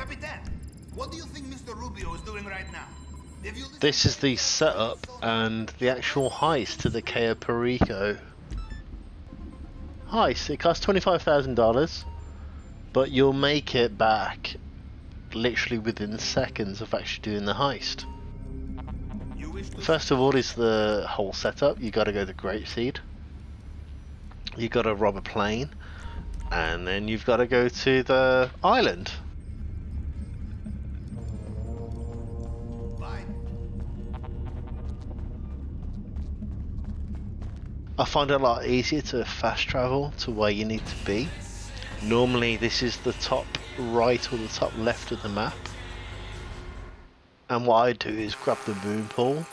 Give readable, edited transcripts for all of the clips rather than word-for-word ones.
Capitan, what do you think Mr. Rubio is doing right now? This is the setup and the actual heist to the Cayo Perico heist. It costs $25,000, but you'll make it back literally within seconds of actually doing the heist. First of all is the whole setup. You got to go to Grapeseed. You got to rob a plane, and then you've got to go to the island. I find it a lot easier to fast travel to where you need to be. Normally this is the top right or the top left of the map. And what I do is grab the moon pool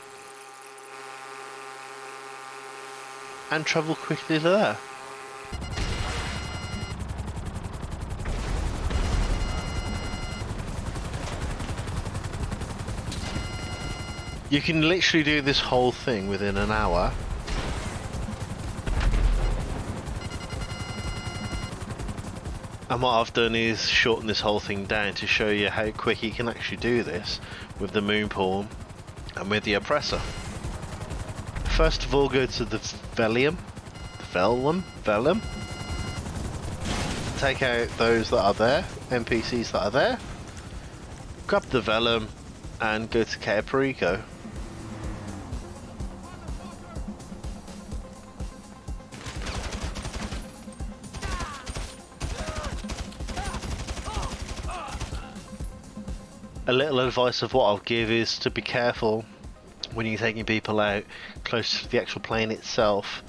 and travel quickly to there. You can literally do this whole thing within an hour. And what I've done is shorten this whole thing down to show you how quick you can actually do this with the moon pool and with the oppressor. First of all, go to the Vellum. Take out those that are there, NPCs that are there. Grab the Vellum and go to Cayo Perico. A little advice of what I'll give is to be careful when you're taking people out close to the actual plane itself,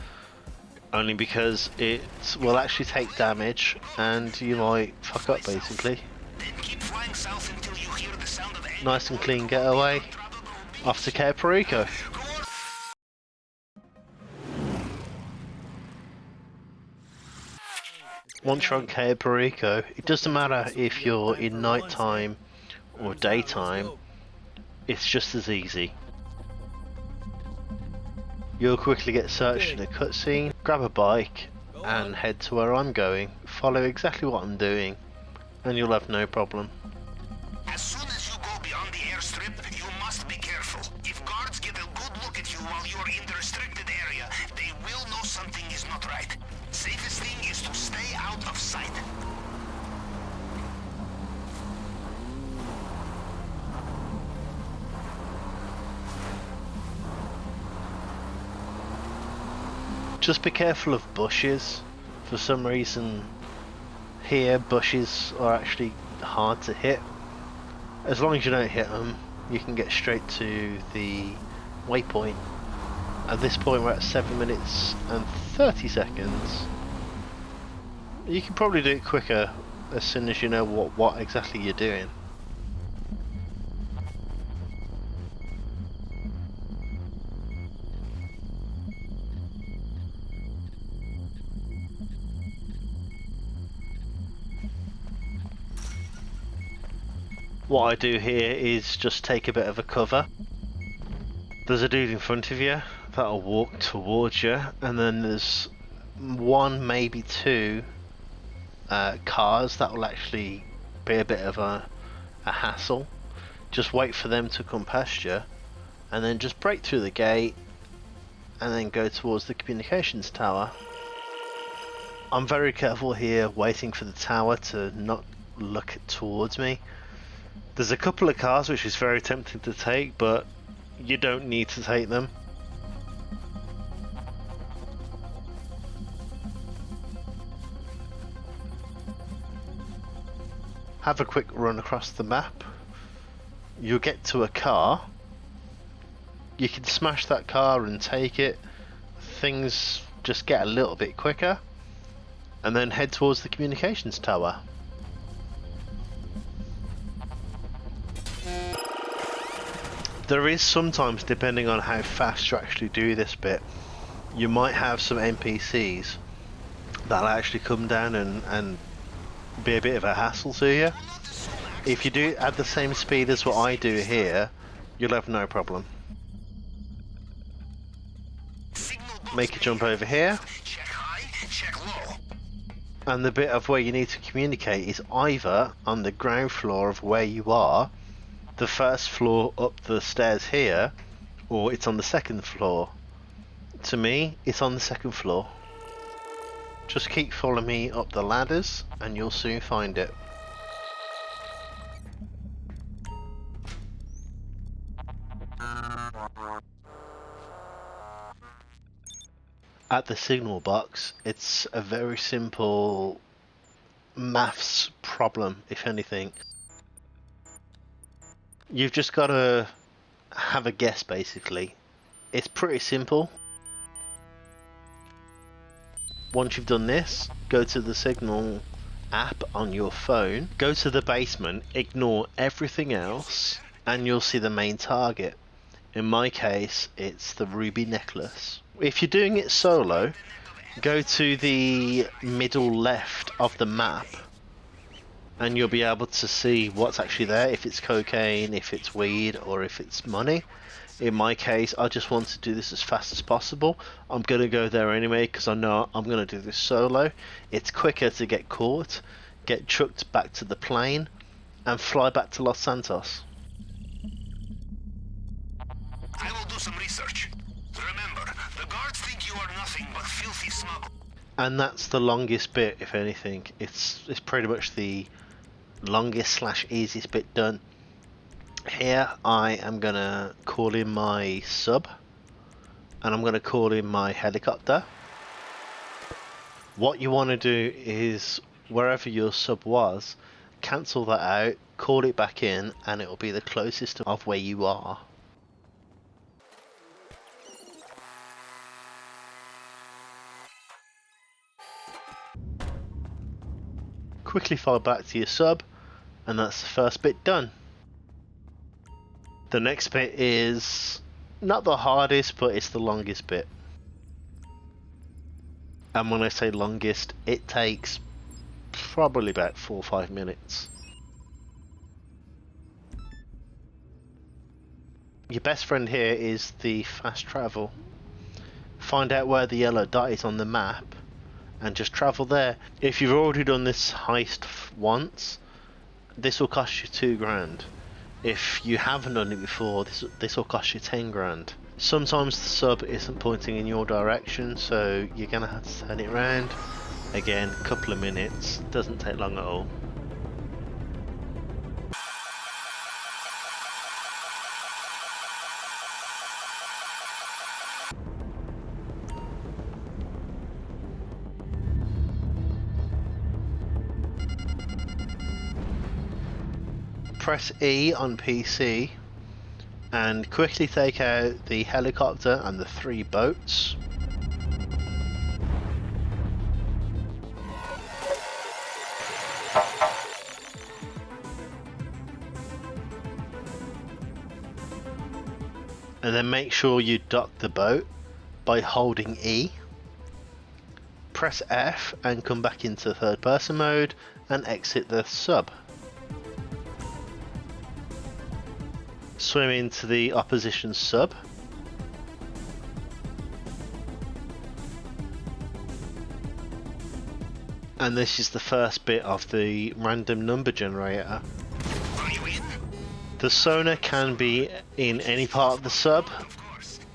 only because it will actually take damage and you might fuck up basically. Nice and clean getaway off to Cayo Perico. Once you're on Cayo Perico, it doesn't matter if you're in night time or daytime, it's just as easy. You'll quickly get searched in a cutscene, grab a bike and head to where I'm going, follow exactly what I'm doing and you'll have no problem. As soon as you go beyond the airstrip, you must be careful. If guards get a good look at you while you're in the restricted area, they will know something is not right. Safest thing is to stay out of sight. Just be careful of bushes. For some reason here bushes are actually hard to hit. As long as you don't hit them, you can get straight to the waypoint. At this point we're at 7 minutes and 30 seconds. You can probably do it quicker as soon as you know what exactly you're doing. What I do here is just take a bit of a cover. There's a dude in front of you that'll walk towards you, and then there's one, maybe two cars that will actually be a bit of a hassle. Just wait for them to come past you, and then just break through the gate, and then go towards the communications tower. I'm very careful here, waiting for the tower to not look towards me. There's a couple of cars which is very tempting to take, but you don't need to take them. Have a quick run across the map. You'll get to a car. You can smash that car and take it. Things just get a little bit quicker. And then head towards the communications tower. There is sometimes, depending on how fast you actually do this bit, you might have some NPCs that'll actually come down and be a bit of a hassle to you. If you do it at the same speed as what I do here, you'll have no problem. Make a jump over here, And the bit of where you need to communicate is either on the ground floor of where you are, the first floor up the stairs here, or it's on the second floor. To me, it's on the second floor. Just keep following me up the ladders and you'll soon find it. At the signal box, it's a very simple maths problem, if anything. You've just got to have a guess, basically. It's pretty simple. Once you've done this, go to the signal app on your phone, go to the basement, ignore everything else, and you'll see the main target. In my case, it's the ruby necklace. If you're doing it solo, go to the middle left of the map and you'll be able to see what's actually there, if it's cocaine, if it's weed, or if it's money. In my case, I just want to do this as fast as possible. I'm going to go there anyway because I know I'm going to do this solo. It's quicker to get caught, get chucked back to the plane, and fly back to Los Santos. I will do some research. Remember, the guards think you are nothing but filthy smugglers. And that's the longest bit, if anything. It's pretty much the longest / easiest bit done. Here I am gonna call in my sub, and I'm gonna call in my helicopter. What you want to do is, wherever your sub was, cancel that out, call it back in, and it will be the closest of where you are. Quickly fly back to your sub, and that's the first bit done. The next bit is not the hardest, but it's the longest bit. And when I say longest, it takes probably about 4 or 5 minutes. Your best friend here is the fast travel. Find out where the yellow dot is on the map and just travel there. If you've already done this heist once, this will cost you 2 grand. If you haven't done it before, this will cost you 10 grand. Sometimes the sub isn't pointing in your direction, so you're gonna have to turn it around. Again, a couple of minutes, doesn't take long at all. Press E on PC and quickly take out the helicopter and the 3 boats. And then make sure you dock the boat by holding E. Press F and come back into third person mode and exit the sub. Swim into the opposition sub. And this is the first bit of the random number generator. Are you in? The sonar can be in any part of the sub.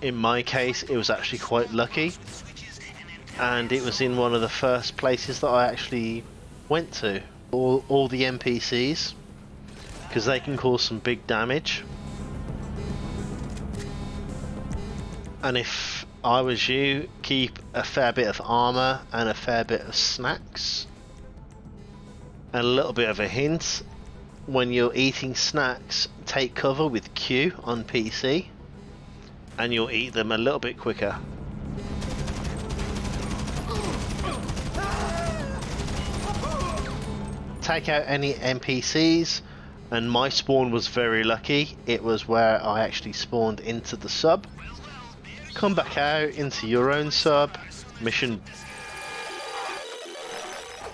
In my case, it was actually quite lucky, and it was in one of the first places that I actually went to. All the NPCs, because they can cause some big damage. And if I was you, keep a fair bit of armor and a fair bit of snacks. And a little bit of a hint, when you're eating snacks, take cover with Q on PC and you'll eat them a little bit quicker. Take out any NPCs, and my spawn was very lucky. It was where I actually spawned into the sub. Come back out into your own sub, mission.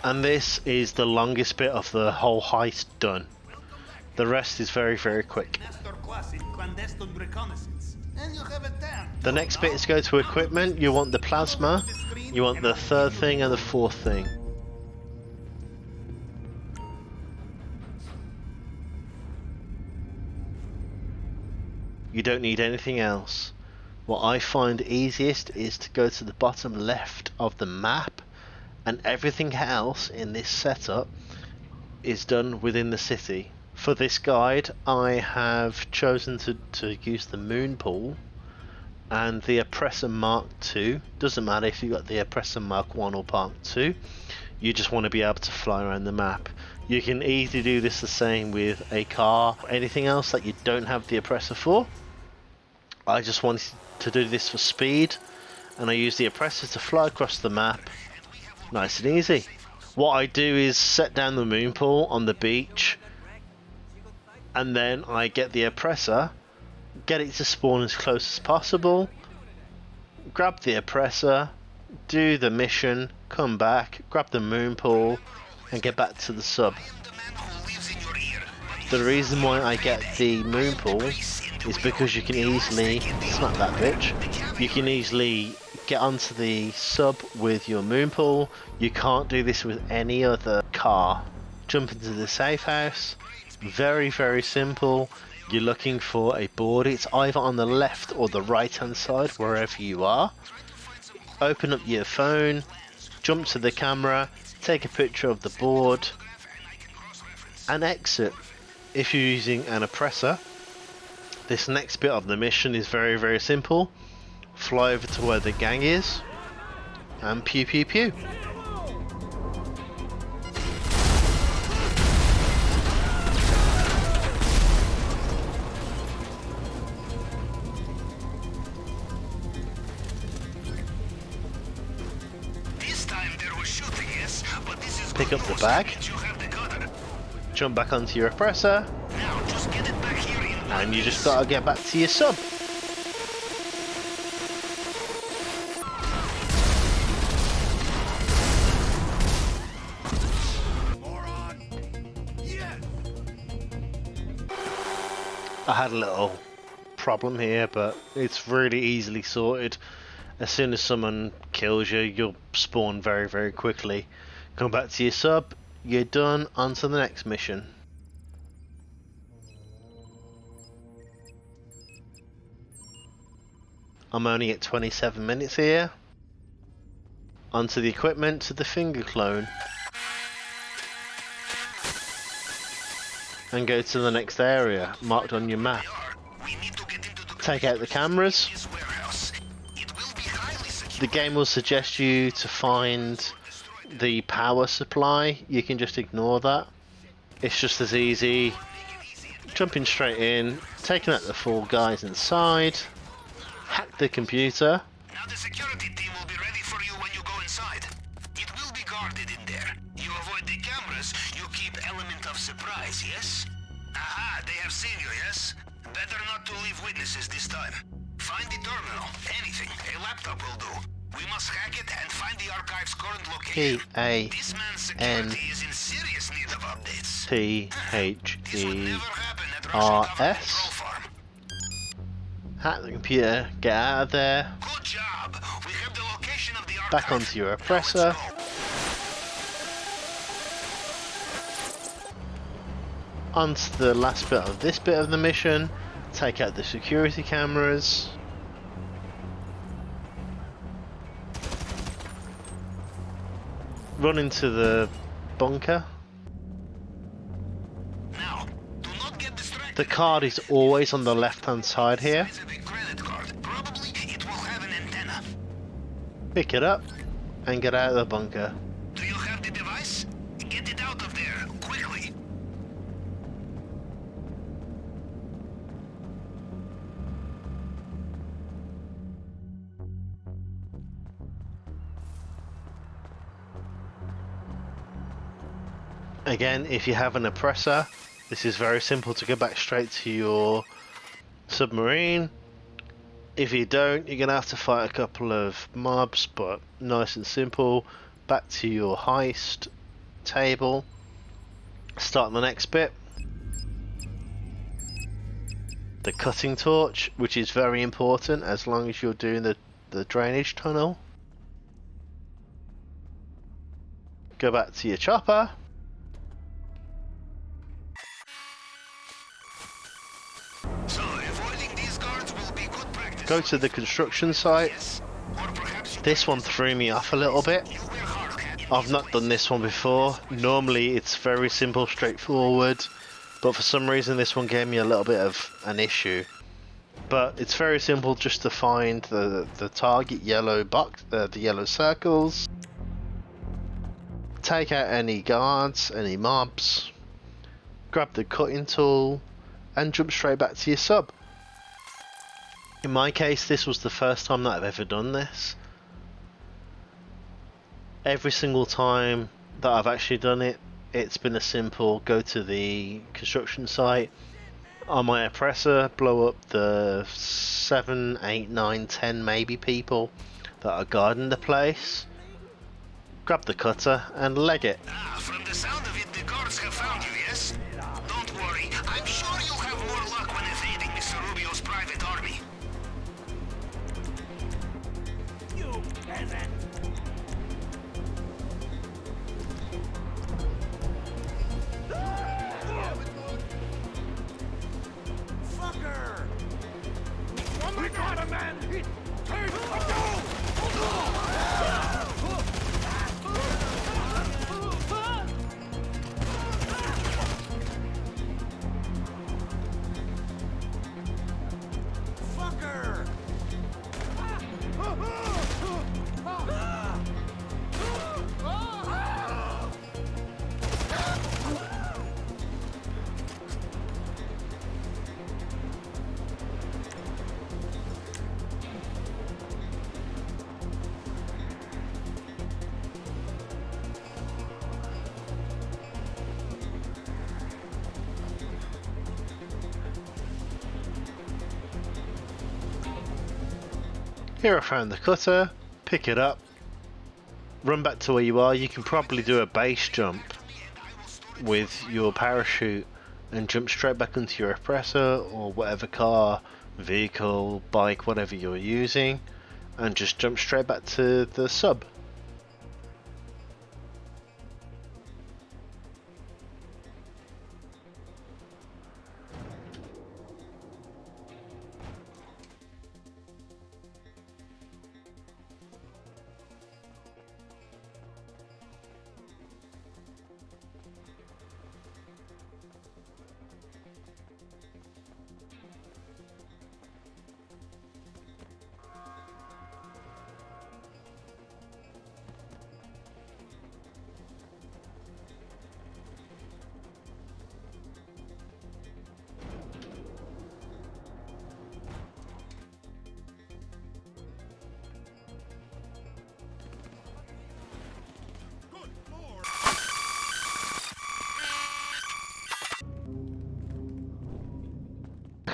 And this is the longest bit of the whole heist done. The rest is very, very quick. The next bit is go to equipment. You want the plasma, you want the 3rd thing and the 4th thing. You don't need anything else. What I find easiest is to go to the bottom left of the map, and everything else in this setup is done within the city. For this guide, I have chosen to use the moon pool and the Oppressor Mark II. Doesn't matter if you've got the Oppressor Mark 1 or Mark II, you just want to be able to fly around the map. You can easily do this the same with a car or anything else that you don't have the Oppressor for. I just wanted to do this for speed, and I use the Oppressor to fly across the map, nice and easy. What I do is set down the moon pool on the beach, and then I get the Oppressor, get it to spawn as close as possible, grab the Oppressor, do the mission, come back, grab the moon pool, and get back to the sub. The reason why I get the moon pool is because you can easily smack that bitch. You can easily get onto the sub with your moon pool. You can't do this with any other car. Jump into the safe house. Very, very simple. You're looking for a board. It's either on the left or the right hand side, wherever you are. Open up your phone, jump to the camera, take a picture of the board, and exit. If you're using an Oppressor, this next bit of the mission is very, very simple. Fly over to where the gang is, and pew pew pew. Pick up the bag, jump back onto your Oppressor, and you just gotta get back to your sub. I had a little problem here, but it's really easily sorted. As soon as someone kills you, you'll spawn very, very quickly. Come back to your sub, you're done, on to the next mission. I'm only at 27 minutes here. Onto the equipment, to the finger clone. And go to the next area, marked on your map. Take out the cameras. The game will suggest you to find the power supply. You can just ignore that. It's just as easy jumping straight in, taking out the 4 guys inside, hack the computer. Now the security team will be ready for you when you go inside. It will be guarded in there. You avoid the cameras, you keep element of surprise, yes? Aha, they have seen you, yes? Better not to leave witnesses this time. Find the terminal, anything, a laptop will do. We must hack it and find the archive's current location. This man's security is in serious need of updates. THERS. Hack the computer, get out of there. Good job. We have the location of the archive. Back onto your Oppressor. Onto the last bit of this bit of the mission. Take out the security cameras. Run into the bunker. Now, do not get distracted. The card is always on the left hand side here. Probably it will have an antenna. Pick it up and get out of the bunker. Do you have the device? Get it out of there, quickly. Again, if you have an Oppressor, this is very simple to go back straight to your submarine. If you don't, you're going to have to fight a couple of mobs, but nice and simple. Back to your heist table. Start the next bit. The cutting torch, which is very important as long as you're doing the drainage tunnel. Go back to your chopper. So, avoiding these guys go to the construction site. This one threw me off a little bit. I've not done this one before. Normally it's very simple, straightforward, but for some reason this one gave me a little bit of an issue. But it's very simple, just to find the target yellow box, the yellow circles. Take out any guards, any mobs. Grab the cutting tool and jump straight back to your sub. In my case, this was the first time that I've ever done this. Every single time that I've actually done it, it's been a simple go to the construction site on my oppressor, blow up the 7, 8, 9, 10 maybe people that are guarding the place, grab the cutter and leg it. From the sound of it, the guards have found you, yes? Don't worry, I'm sure you'll have more luck when evading Mr. Rubio's private army. You peasant! Fucker! We got a man hit! Turn! Fucker! Here I found the cutter, pick it up, run back to where you are. You can probably do a base jump with your parachute and jump straight back into your oppressor or whatever car, vehicle, bike, whatever you're using, and just jump straight back to the sub.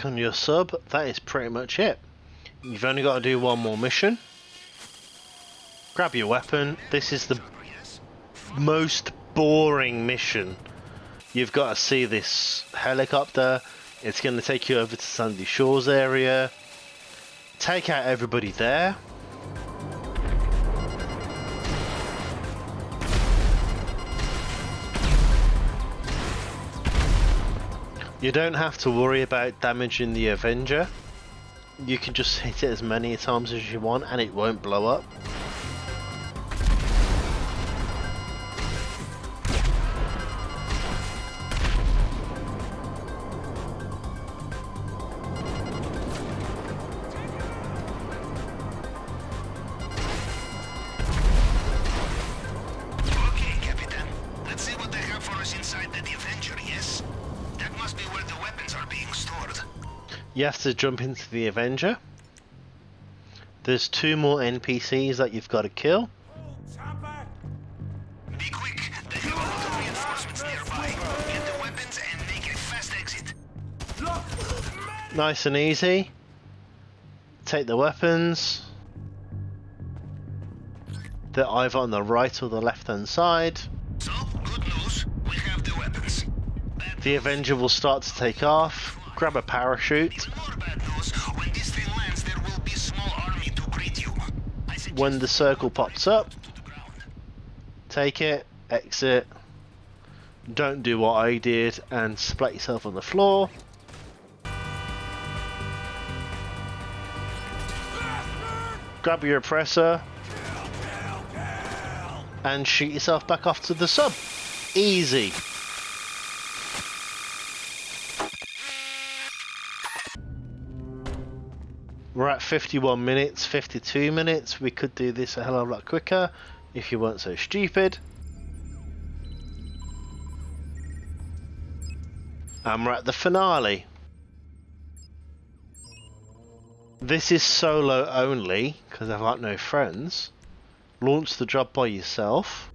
On your sub, that is pretty much it. You've only got to do one more mission. Grab your weapon. This is the most boring mission. You've got to see this helicopter. It's going to take you over to Sandy Shores area. Take out everybody there. You don't have to worry about damaging the Avenger. You can just hit it as many times as you want and it won't blow up. Okay, Captain. Let's see what they have for us inside the Avenger, yes? That must be where the weapons are being stored. You have to jump into the Avenger. There's 2 more NPCs that you've got to kill. Be quick, they have a lot of reinforcements nearby. Get the weapons and make a fast exit. Nice and easy. Take the weapons. They're either on the right or the left hand side. So, good news, we have the weapons. The Avenger will start to take off. Grab a parachute. More bad news, when this thing lands there will be a small army to greet you. When the circle pops up, take it, exit. Don't do what I did and splat yourself on the floor. grab your oppressor, and shoot yourself back off to the sub. Easy. We're at 51 minutes, 52 minutes. We could do this a hell of a lot quicker if you weren't so stupid. And we're at the finale. This is solo only, because I've got no friends. Launch the job by yourself.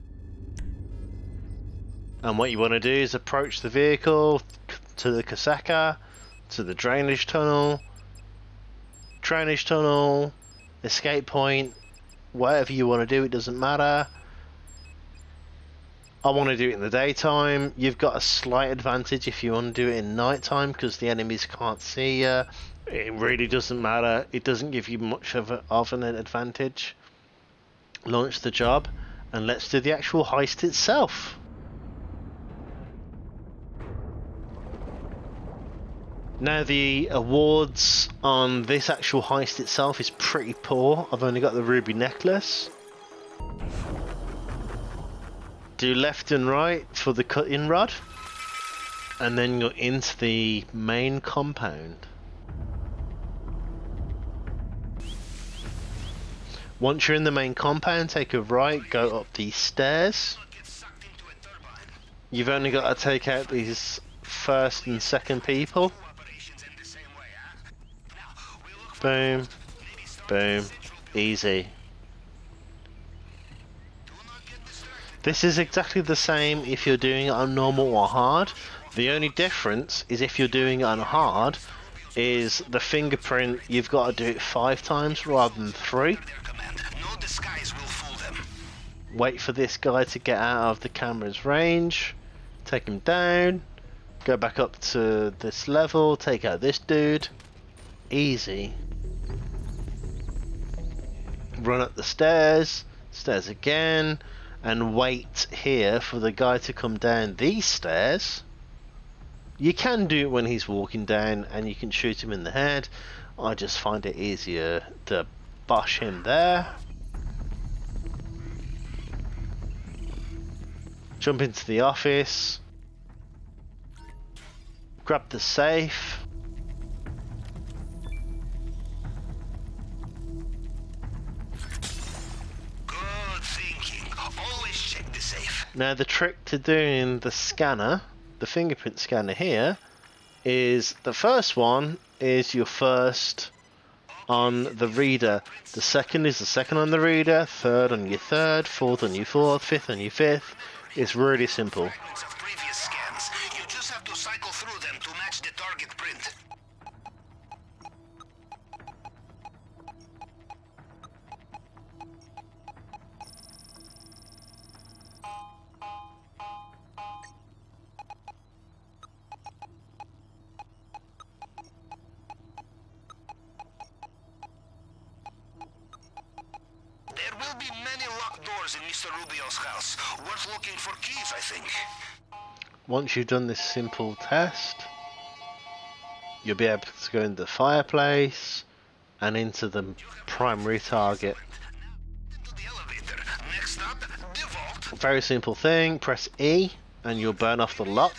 And what you want to do is approach the vehicle to the Kosatka, to the drainage tunnel, escape point, whatever you want to do, it doesn't matter. I want to do it in the daytime. You've got a slight advantage if you want to do it in nighttime because the enemies can't see you. It really doesn't matter. It doesn't give you much of an advantage. Launch the job and let's do the actual heist itself. Now the awards on this actual heist itself is pretty poor. I've only got the ruby necklace. Do left and right for the cutting rod, and then you're into the main compound. Once you're in the main compound, take a right, go up these stairs. You've only got to take out these first and second people. Boom, boom, easy. This is exactly the same if you're doing it on normal or hard. The only difference is if you're doing it on hard, is the fingerprint, you've got to do it 5 times rather than 3. Wait for this guy to get out of the camera's range, take him down, go back up to this level, take out this dude. Easy. Run up the stairs, stairs again, and wait here for the guy to come down these stairs. You can do it when he's walking down and you can shoot him in the head. I just find it easier to bosh him there. Jump into the office. Grab the safe. Now the trick to doing the scanner, the fingerprint scanner here, is the first one is your first on the reader, the second is the second on the reader, third on your third, fourth on your fourth, fifth on your fifth. It's really simple. You just have to cycle through them to match the target print. There will be many locked doors in Mr. Rubio's house. Worth looking for keys, I think. Once you've done this simple test, you'll be able to go into the fireplace and into the primary target. Next up, the vault. Very simple thing, press E and you'll burn off the lock.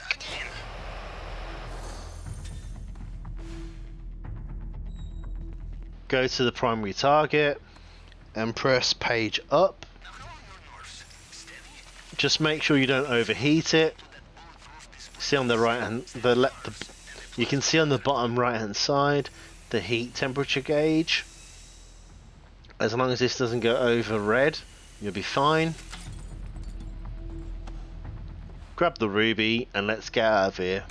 Go to the primary target and press page up. Just make sure you don't overheat it. See on the right hand, you can see on the bottom right hand side the heat temperature gauge. As long as this doesn't go over red, you'll be fine. Grab the ruby and let's get out of here.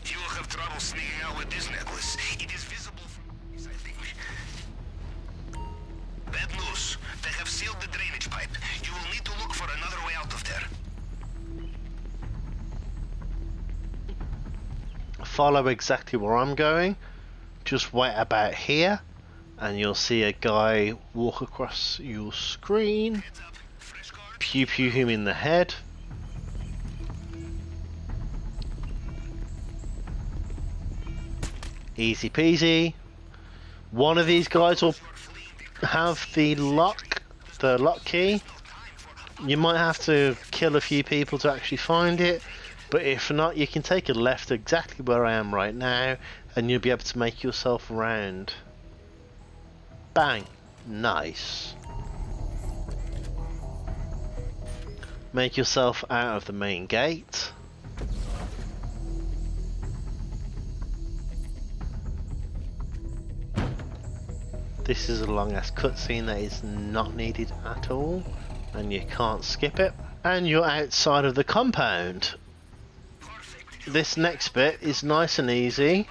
You will have trouble sneaking out with this necklace. It is visible from this, I think. Bad news. They have sealed the drainage pipe. You will need to look for another way out of there. Follow exactly where I'm going. Just wait about here and you'll see a guy walk across your screen. Pew pew him in the head. Easy peasy. One of these guys will have the lock key. You might have to kill a few people to actually find it, but if not, you can take a left exactly where I am right now, and you'll be able to make yourself round. Bang! Nice. Make yourself out of the main gate. This is a long ass cutscene that is not needed at all, and you can't skip it. And you're outside of the compound. This next bit is nice and easy.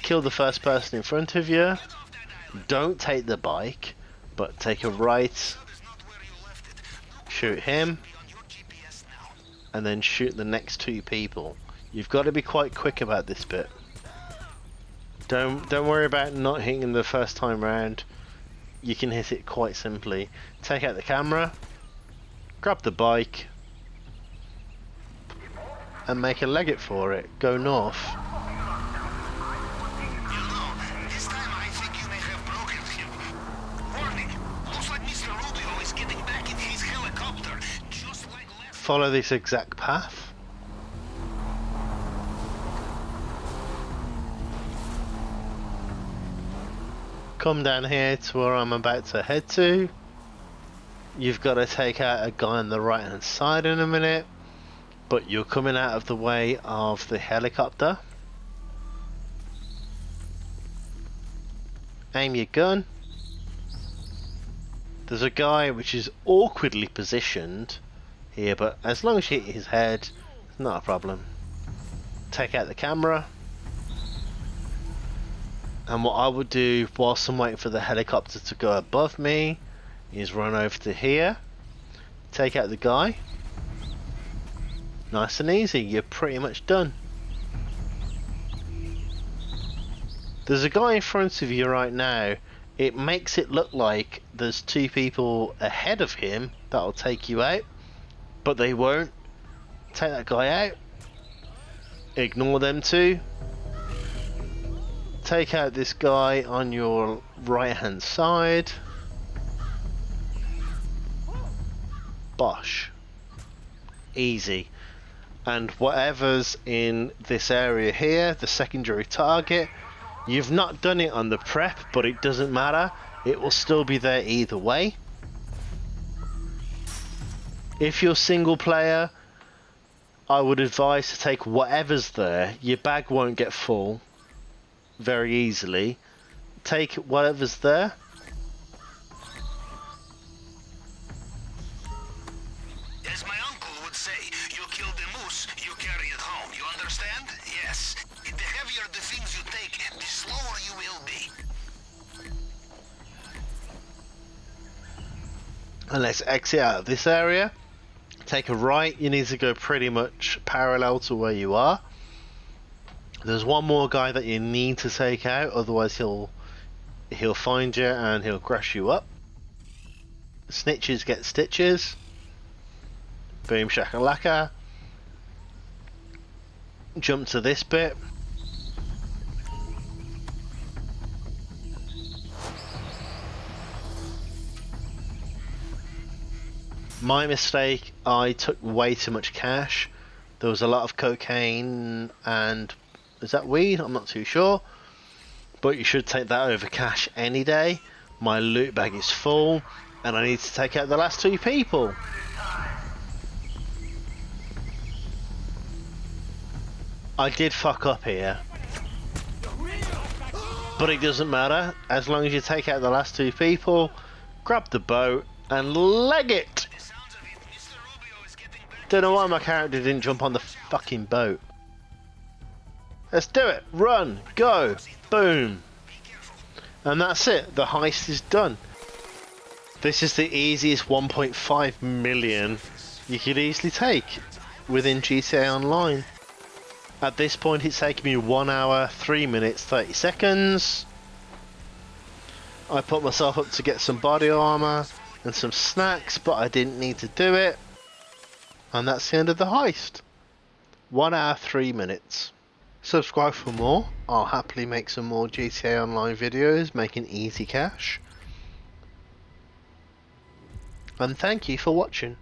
Kill the first person in front of you. Don't take the bike, but take a right. Shoot him. And then shoot the next two people. You've got to be quite quick about this bit. Don't worry about not hitting the first time round. You can hit it quite simply. Take out the camera, grab the bike, and make a leg it for it. Go north. This time I think you may have broken him. Warning! Looks like Mr. Rubio is getting back in his helicopter, just like last. Follow this exact path. Come down here to where I'm about to head to. You've got to take out a guy on the right hand side in a minute, but you're coming out of the way of the helicopter. Aim your gun. There's a guy which is awkwardly positioned here, but as long as you hit his head, it's not a problem. Take out the camera. And what I would do whilst I'm waiting for the helicopter to go above me is run over to here, take out the guy. Nice and easy, you're pretty much done. There's a guy in front of you right now. It makes it look like there's two people ahead of him that'll take you out, but they won't. Take that guy out. Ignore them two. Take out this guy on your right hand side. Bosh. Easy. And whatever's in this area here, the secondary target, you've not done it on the prep, but it doesn't matter. It will still be there either way. If you're single player, I would advise to take whatever's there. Your bag won't get full very easily. Take whatever's there. As my uncle would say, you kill the moose, you carry it home. You understand? Yes. The heavier the things you take, the slower you will be. And let's exit out of this area. Take a right. You need to go pretty much parallel to where you are. There's one more guy that you need to take out, otherwise he'll find you and he'll crash you up. Snitches get stitches. Boom shakalaka. Jump to this bit. My mistake, I took way too much cash. There was a lot of cocaine and... is that weed? I'm not too sure. But you should take that over cash any day. My loot bag is full and I need to take out the last two people. I did fuck up here. But it doesn't matter. As long as you take out the last two people, grab the boat and leg it. Don't know why my character didn't jump on the fucking boat. Let's do it. Run. Go. Boom. And that's it. The heist is done. This is the easiest 1.5 million you could easily take within GTA Online. At this point it's taken me 1 hour, 3 minutes, 30 seconds. I put myself up to get some body armor and some snacks, but I didn't need to do it. And that's the end of the heist. 1 hour, 3 minutes. Subscribe for more. I'll happily make some more GTA Online videos making easy cash. And thank you for watching.